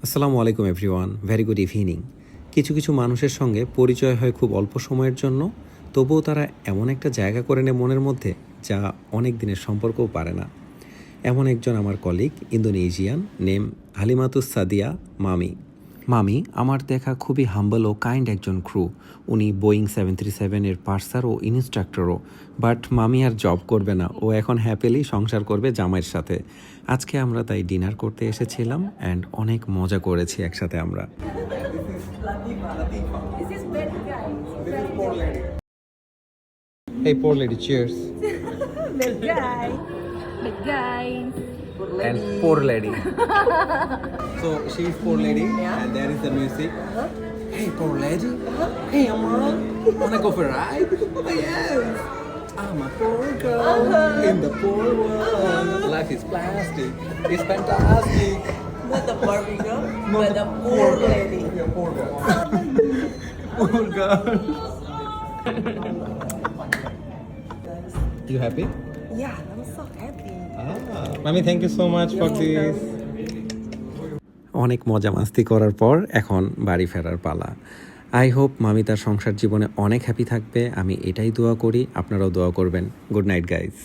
আসসালামু আলাইকুম everyone, very good evening. কিছু কিছু মানুষের সঙ্গে পরিচয় হয় খুব অল্প সময়ের জন্য, তবুও তারা এমন একটা জায়গা করে নেয় মনের মধ্যে যা অনেক দিনের সম্পর্কও পারে না। এমন একজন আমার colleague, Indonesian, name Halimatus Sadia মামি। মামি আমার দেখা খুবই হাম্বল ও কাইন্ড একজন ক্রু। উনি বোয়িং 737-এর পার্সার ও ইনস্ট্রাক্টরও। বাট মামি আর জব করবে না, ও এখন হ্যাপিলি সংসার করবে জামাইয়ের সাথে। আজকে আমরা তাই ডিনার করতে এসেছিলাম অ্যান্ড অনেক মজা করেছি একসাথে আমরা। Hey, poor lady, cheers. The guy. The guys. And poor lady. So she's poor lady, and there is the music. Hey, poor lady. Hey, Amal. Wanna go for a ride? Oh, yes. I'm a poor girl in the poor world. Life is plastic. It's fantastic. Not the Barbie girl, No, but the poor lady. Yeah, poor girl. Poor girl. You happy? Yeah, I'm so happy. Mami, thank you so much for this. অনেক মজা মাস্তি করার পর এখন বাড়ি ফেরার পালা। I hope মামি তার সংসার জীবনে অনেক হ্যাপি থাকবে। আমি এটাই দোয়া করি, আপনারাও দোয়া করবেন। Good night guys.